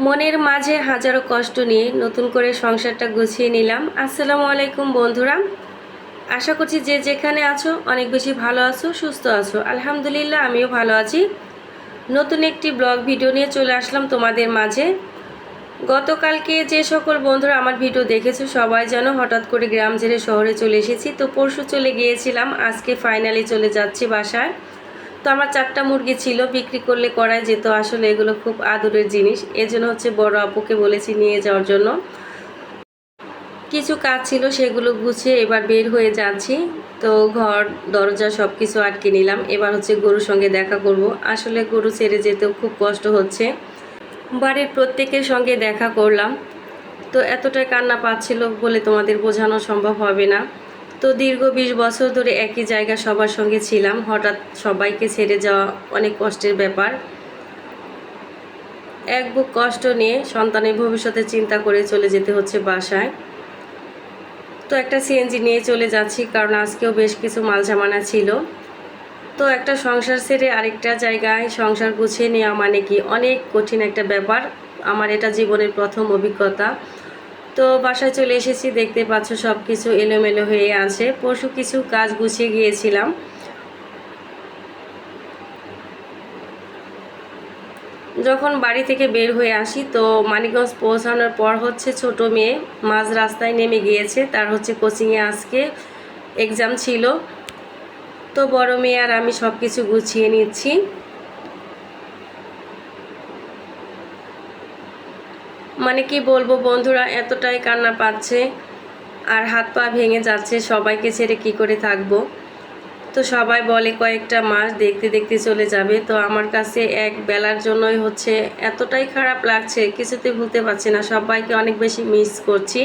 মনের মাঝে হাজারো কষ্ট নিয়ে নতুন করে সংসারটা গুছিয়ে নিলাম। আসসালামু আলাইকুম বন্ধুরা, আশা করছি যে যেখানে আছো অনেক বেশি ভালো আছো, সুস্থ আছো। আলহামদুলিল্লাহ আমিও ভালো আছি। নতুন একটি ব্লগ ভিডিও নিয়ে চলে আসলাম তোমাদের মাঝে। গতকালকে যে সকল বন্ধুরা আমার ভিডিও দেখেছো সবাই যেন হঠাৎ করে গ্রাম ছেড়ে শহরে চলে এসেছি। তো পরশু চলে গিয়েছিলাম, আজকে ফাইনালি চলে যাচ্ছি বাসায়। তো আমার 4টা মুরগি ছিল, বিক্রি করলে করাই যেত। আসলে এগুলো খুব আদরের জিনিস, এজন্য বড় আপুকে বলেছি নিয়ে যাওয়ার জন্য। কিছু কাজ ছিল সেগুলো গুছিয়ে এবার বের হয়ে যাচ্ছি। তো ঘর দরজা সব কিছু আটকে নিলাম। এবার গরুর সঙ্গে দেখা করব। আসলে গরু ছেড়ে যেতেও খুব কষ্ট হচ্ছে। বাড়ির প্রত্যেকের সঙ্গে দেখা করলাম। তো এতটাই কান্না পাচ্ছিল বলে তোমাদের বোঝানো সম্ভব হবে না। তো দীর্ঘ 20 বছর ধরে একই জায়গায় সবার সঙ্গে ছিলাম, হঠাৎ সবাইকে ছেড়ে যাওয়া অনেক কষ্টের ব্যাপার। এক বুক কষ্ট নিয়ে সন্তানের ভবিষ্যতে চিন্তা করে চলে যেতে হচ্ছে বাসায়। তো একটা সিএনজি নিয়ে চলে যাচ্ছি, কারণ আজকেও বেশ কিছু মাল জামানা ছিল। তো একটা সংসার ছেড়ে আরেকটা জায়গায় সংসার গুছিয়ে নেওয়া মানে কি অনেক কঠিন একটা ব্যাপার। আমার এটা জীবনের প্রথম অভিজ্ঞতা। তো বাসায় চলে এসেছি, দেখতে পাচ্ছ সব কিছু এলোমেলো হয়ে আছে। পরশু কিছু কাজ গুছিয়ে গিয়েছিলাম। যখন বাড়ি থেকে বের হয়ে আসি তো মানিকগঞ্জ পৌঁছানোর পর ছোট মেয়ে মাঝ রাস্তায় নেমে গিয়েছে। তার কোচিংয়ে আজকে এক্সাম ছিল। তো বড় মেয়ে আর আমি সব কিছু গুছিয়ে নিচ্ছি। মানে কি বলবো বন্ধুরা, এতটাই কান্না পাচ্ছে আর হাত পা ভেঙে যাচ্ছে। সবাইকে ছেড়ে কি করে থাকবো। তো সবাই বলে কয়েকটা মাস দেখতে দেখতে চলে যাবে। তো আমার কাছে এক বেলার জন্যই এতটাই খারাপ লাগছে, কিছুতে ভুলতে পারছি না। সবাইকে অনেক বেশি মিস করছি।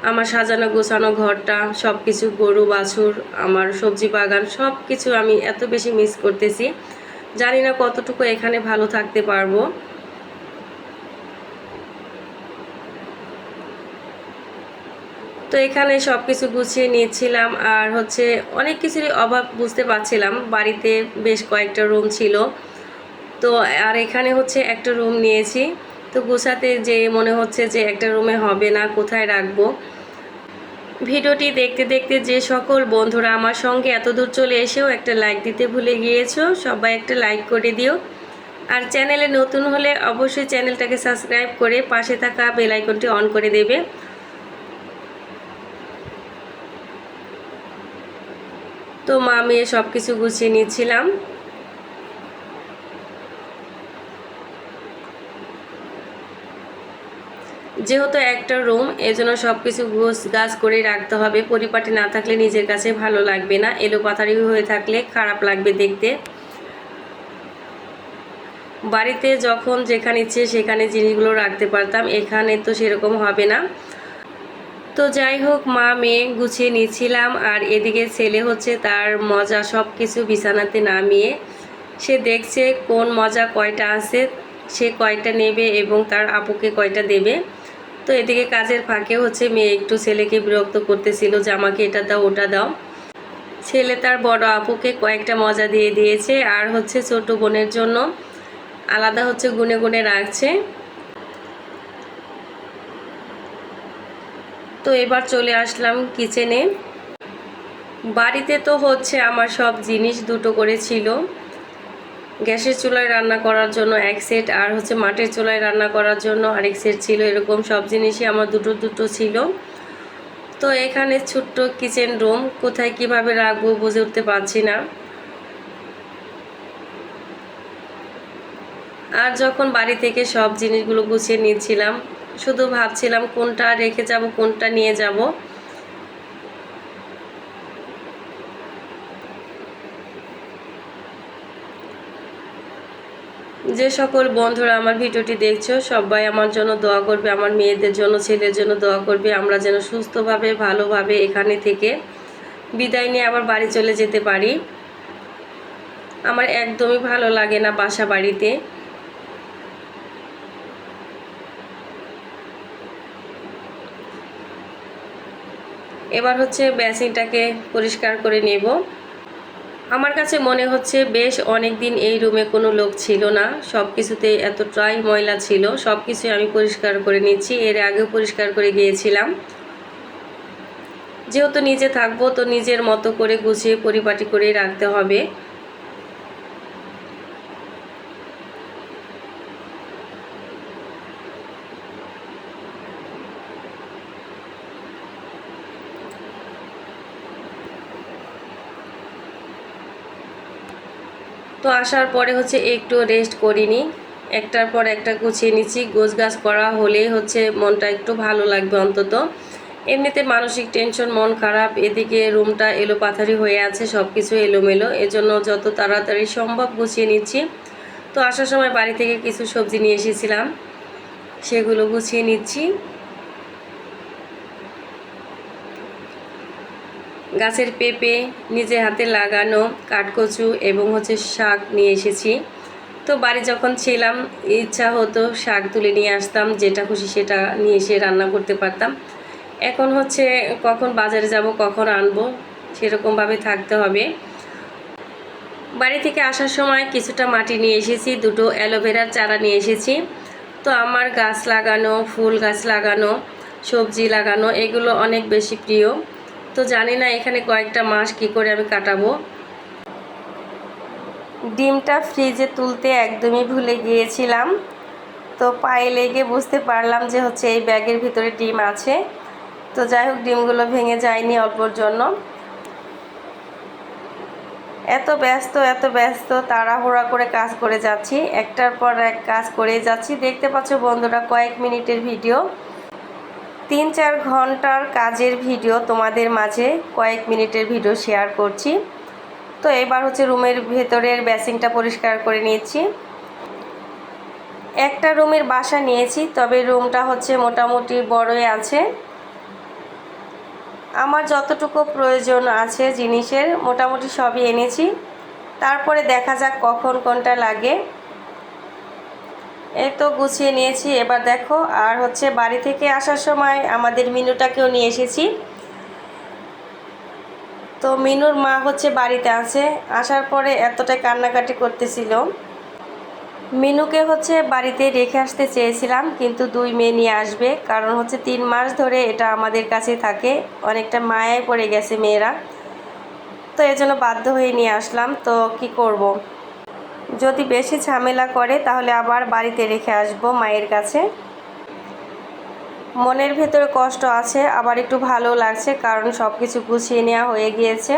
আমার সাজানো গোছানো ঘরটা, সব কিছু, গরু বাছুর, আমার সবজি বাগান, সব কিছু আমি এত বেশি মিস করতেছি। জানি না কতটুকু এখানে ভালো থাকতে পারবো। তো এখানে সব কিছু গুছিয়ে নিয়েছিলাম আর অনেক কিছুরই অভাব বুঝতে পারছিলাম। বাড়িতে বেশ কয়েকটা রুম ছিল, তো আর এখানে একটা রুম নিয়েছি। তো গুছাতে যে মনে হচ্ছে যে একটা রুমে হবে না, কোথায় রাখবো। ভিডিওটি দেখতে দেখতে যে সকল বন্ধুরা আমার সঙ্গে এত দূর চলে এসেও একটা লাইক দিতে ভুলে গিয়েছো, সবাই একটা লাইক করে দিও। আর চ্যানেলে নতুন হলে অবশ্যই চ্যানেলটাকে সাবস্ক্রাইব করে পাশে থাকা বেল আইকনটি অন করে দেবে। তো মা মেয়ে সব কিছু গুছিয়ে নিচ্ছিলাম। যেহেতু একটা রুম, এজন্য সব কিছু গোছ গাছ করে রাখতে হবে। পরিপাটি না থাকলে নিজের কাছে ভালো লাগবে না, এলোপাতাড়ি হয়ে থাকলে খারাপ লাগবে দেখতে। বাড়িতে যখন যেখানে ইচ্ছে সেখানে জিনিসগুলো রাখতে পারতাম, এখানে তো সেরকম হবে না। তো যাই হোক, মা মেয়ে গুছিয়ে নিচ্ছিলাম আর এদিকে ছেলে তার মজা সব কিছু বিছানাতে নামিয়ে সে দেখছে কোন মজা কয়টা আছে, সে কয়টা নেবে এবং তার আপুকে কয়টা দেবে। তো এদিকে কাজের ফাঁকে মেয়ে একটু ছেলেকে বিরক্ত করতেছিল যে আমাকে এটা দাও ওটা দাও। ছেলে তার বড় আপুকে কয়েকটা মজা দিয়ে দিয়েছে আর ছোট বোনের জন্য আলাদা গুনে গুনে রাখছে। তো এবার চলে আসলাম কিচেনে। বাড়িতে তো আমার সব জিনিস দুটো করে ছিল। গ্যাসের চুলায় রান্না করার জন্য এক সেট আর মাটির চুলায় রান্না করার জন্য আরেক সেট ছিল। এরকম সব জিনিসই আমার দুটো দুটো ছিল। তো এখানে ছোট্ট কিচেন রুম, কোথায় কিভাবে রাখবো বুঝে উঠতে পারছি না। আর যখন বাড়ি থেকে সব জিনিসগুলো গুছিয়ে নিচ্ছিলাম, শুধু ভাবছিলাম কোনটা রেখে যাব কোনটা নিয়ে যাব। যে সকল বন্ধুরা আমার ভিডিওটি দেখছো সবাই আমার জন্য দোয়া করবে, আমার মেয়েদের জন্য, ছেলের জন্য দোয়া করবে। আমরা যেন সুস্থভাবে ভালোভাবে এখানে থেকে বিদায় নিয়ে আবার বাড়ি চলে যেতে পারি। আমার একদমই ভালো লাগে না বাসা বাড়িতে। এবার বেসিনটাকে পরিষ্কার করে নেব। আমার কাছে মনে হচ্ছে বেশ অনেক দিন এই রুমে কোনো লোক ছিল না, সব কিছুতে এতটাই ময়লা ছিল। সব কিছুই আমি পরিষ্কার করে নিচ্ছি, এর আগেও পরিষ্কার করে গিয়েছিলাম। যেহেতু নিজে থাকবো তো নিজের মতো করে গুছিয়ে পরিপাটি করে রাখতে হবে। তো আসার পরে হচ্ছে একটু রেস্ট করিনি, একটার পর একটা গুছিয়ে নিচ্ছি। গোছগাছ করা হলেই হচ্ছে মনটা একটু ভালো লাগবে অন্তত। এমনিতে মানসিক টেনশন, মন খারাপ, এদিকে রুমটা এলোপাথারি হয়ে আছে, সব কিছু এলোমেলো, এজন্য যত তাড়াতাড়ি সম্ভব গুছিয়ে নিচ্ছি। তো আসার সময় বাড়ি থেকে কিছু সবজি নিয়ে এসেছিলাম, সেগুলো গুছিয়ে নিচ্ছি। গাছের পেঁপে, নিজে হাতে লাগানো কাঠকচু এবং হচ্ছে শাক নিয়ে এসেছি। তো বাড়ি যখন ছিলাম ইচ্ছা হতো শাক তুলে নিয়ে আসতাম, যেটা খুশি সেটা নিয়ে এসে রান্না করতে পারতাম। এখন হচ্ছে কখন বাজারে যাব, কখন আনবো, সেরকমভাবে থাকতে হবে। বাড়ি থেকে আসার সময় কিছুটা মাটি নিয়ে এসেছি, দুটো অ্যালোভেরার চারা নিয়ে এসেছি। তো আমার গাছ লাগানো, ফুল গাছ লাগানো, সবজি লাগানো এগুলো অনেক বেশি প্রিয়। তো জানি না এখানে কয়েকটা মাস কি করে আমি কাটাবো। ডিমটা ফ্রিজে তুলতে একদমই ভুলে গিয়েছিলাম, তো পায়ে লেগে বুঝতে পারলাম যে হচ্ছে এই ব্যাগের ভিতরে ডিম আছে। তো যাই হোক, ডিমগুলো ভেঙে যায়নি অল্পর জন্য। এত ব্যস্ত তাড়াহুড়া করে কাজ করে যাচ্ছি, একটার পর এক কাজ করে যাচ্ছি। দেখতে পাচ্ছ বন্ধুরা, কয়েক মিনিটের ভিডিও, 3-4 ঘন্টার কাজের ভিডিও তোমাদের মাঝে কয়েক মিনিটের ভিডিও শেয়ার করছি। তো এবার হচ্ছে রুমের ভেতরের বেসিনটা পরিষ্কার করে নিয়েছি। একটা রুমের বাসা নিয়েছি, তবে রুমটা হচ্ছে মোটামুটি বড়ই আছে। আমার যতটুকু প্রয়োজন আছে জিনিসের মোটামুটি সবই এনেছি, তারপরে দেখা যাক কখন কোনটা লাগে। এই তো গুছিয়ে নিয়েছি। এবার দেখো, আর হচ্ছে বাড়ি থেকে আসার সময় আমাদের মিনুটাকেও নিয়ে এসেছি। তো মিনুর মা হচ্ছে বাড়িতে আছে, আসার পরে এতটাই কান্নাকাটি করতেছিল। মিনুকে হচ্ছে বাড়িতে রেখে আসতে চেয়েছিলাম, কিন্তু 2 মেয়ে নিয়ে আসবে, কারণ হচ্ছে 3 মাস ধরে এটা আমাদের কাছে থাকে, অনেকটা মায়ায় পড়ে গেছে মেয়েরা। তো এজন্য বাধ্য হয়ে নিয়ে আসলাম। তো কি করব, যদি বেশি ঝামেলা করে তাহলে আবার বাড়িতে রেখে আসব মায়ের কাছে। মনের ভেতরে কষ্ট আছে, আবার একটু ভালো লাগছে, কারণ সব কিছু গুছিয়ে নেওয়া হয়ে গিয়েছে।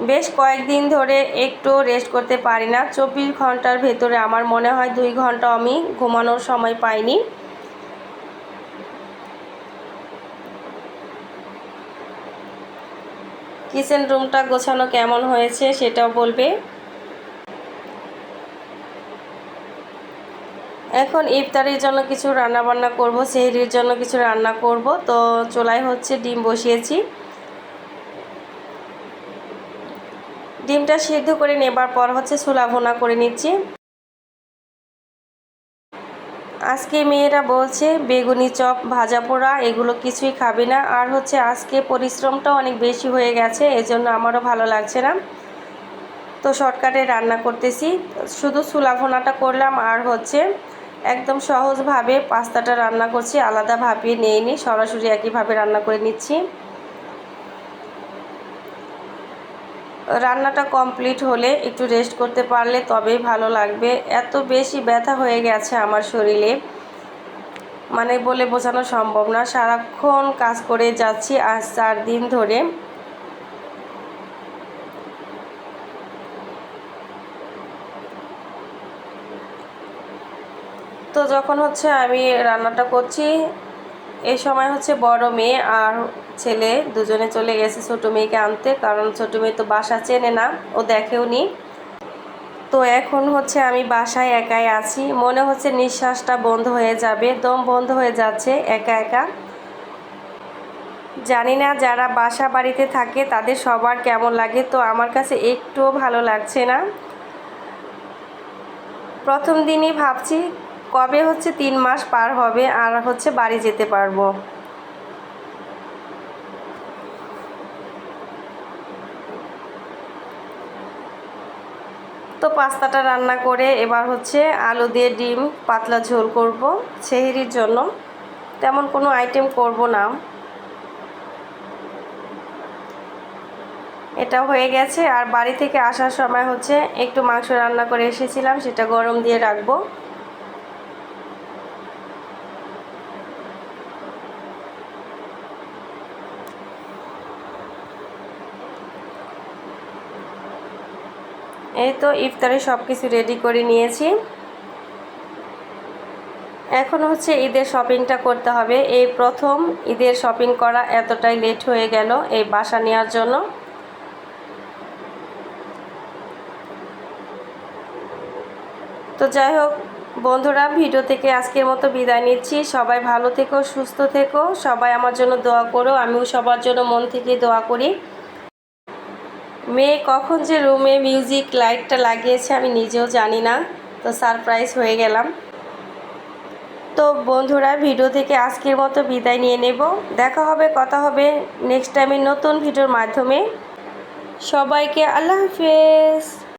বেশ কয়েকদিন ধরে একটু রেস্ট করতে পারি না। 24 ঘন্টার ভেতরে আমার মনে হয় 2 ঘন্টা আমি ঘুমানোর সময় পাইনি। কিচেন রুমটা গোছানো কেমন হয়েছে সেটাও বলবে। এখন ইফতারের জন্য কিছু রান্না বান্না করব, সেহরির জন্য কিছু রান্না করব। তো চুলায় হচ্ছে ডিম বসিয়েছি। ডিমটা সিদ্ধ করে নেবার পর হচ্ছে ছোলা ভুনা করে নিচ্ছি। আজকে মেয়েরা বলছে বেগুনি চপ, ভাজা পোড়া এগুলো কিছুই খাবে না। আর হচ্ছে আজকে পরিশ্রমটাও অনেক বেশি হয়ে গেছে, এজন্য আমারও ভালো লাগছে না। তো শর্টকাটে রান্না করতেছি, শুধু ছোলা ভুনাটা করলাম, আর হচ্ছে একদম সহজভাবে পাস্তাটা রান্না করছি, আলাদা ভাপিয়ে নিইনি, সরাসরি একইভাবে রান্না করে নিচ্ছি। রান্নাটা কমপ্লিট হলে একটু রেস্ট করতে পারলে তবেই ভালো লাগবে। এত বেশি ব্যথা হয়ে গেছে আমার শরীরে, মানে বলে বোঝানো সম্ভব না। সারাক্ষণ কাজ করে যাচ্ছি আজ 4 দিন ধরে। তো যখন হচ্ছে আমি রান্নাটা করছি, এই সময় হচ্ছে বড় মেয়ে আর ছেলে দুজনে চলে গেছে ছোটো মেয়েকে আনতে, কারণ ছোটো মেয়ে তো বাসা চেনে না, ও দেখেও নি। তো এখন হচ্ছে আমি বাসায় একাই আছি, মনে হচ্ছে নিঃশ্বাসটা বন্ধ হয়ে যাবে, দম বন্ধ হয়ে যাচ্ছে একা একা। জানি না যারা বাসা বাড়িতে থাকে তাদের সবার কেমন লাগে, তো আমার কাছে একটুও ভালো লাগছে না। প্রথম দিনই ভাবছি কবে হচ্ছে 3 মাস পার হবে আর হচ্ছে বাড়ি যেতে পারবো। তো পাস্তাটা রান্না করে এবার হচ্ছে আলু দিয়ে ডিম পাতলা ঝোল করব সেহরির জন্য। তেমন কোনো আইটেম করব না। এটা হয়ে গেছে। আর বাড়ি থেকে আসার সময় হচ্ছে একটু মাংস রান্না করে এসেছিলাম, সেটা গরম দিয়ে রাখবো। এই তো ইফতারে সব কিছু রেডি করে নিয়েছি। এখন হচ্ছে ঈদের শপিংটা করতে হবে। এই প্রথম ঈদের শপিং করা, এতটাই লেট হয়ে গেল এই বাসা নেওয়ার জন্য। তো যাই হোক বন্ধুরা, ভিডিও থেকে আজকের মতো বিদায় নিচ্ছি। সবাই ভালো থেকো, সুস্থ থেকো, সবাই আমার জন্য দোয়া করো। আমিও সবার জন্য মন থেকে দোয়া করি। মেয়ে কখন যে রুমে মিউজিক লাইটটা লাগিয়েছে আমি নিজেও জানি না, তো সারপ্রাইজ হয়ে গেলাম। তো বন্ধুরা, ভিডিও থেকে আজকের মতো বিদায় নিয়ে নেব। দেখা হবে, কথা হবে নেক্সট টাইমে নতুন ভিডিওর মাধ্যমে। সবাইকে আল্লাহ হাফেজ।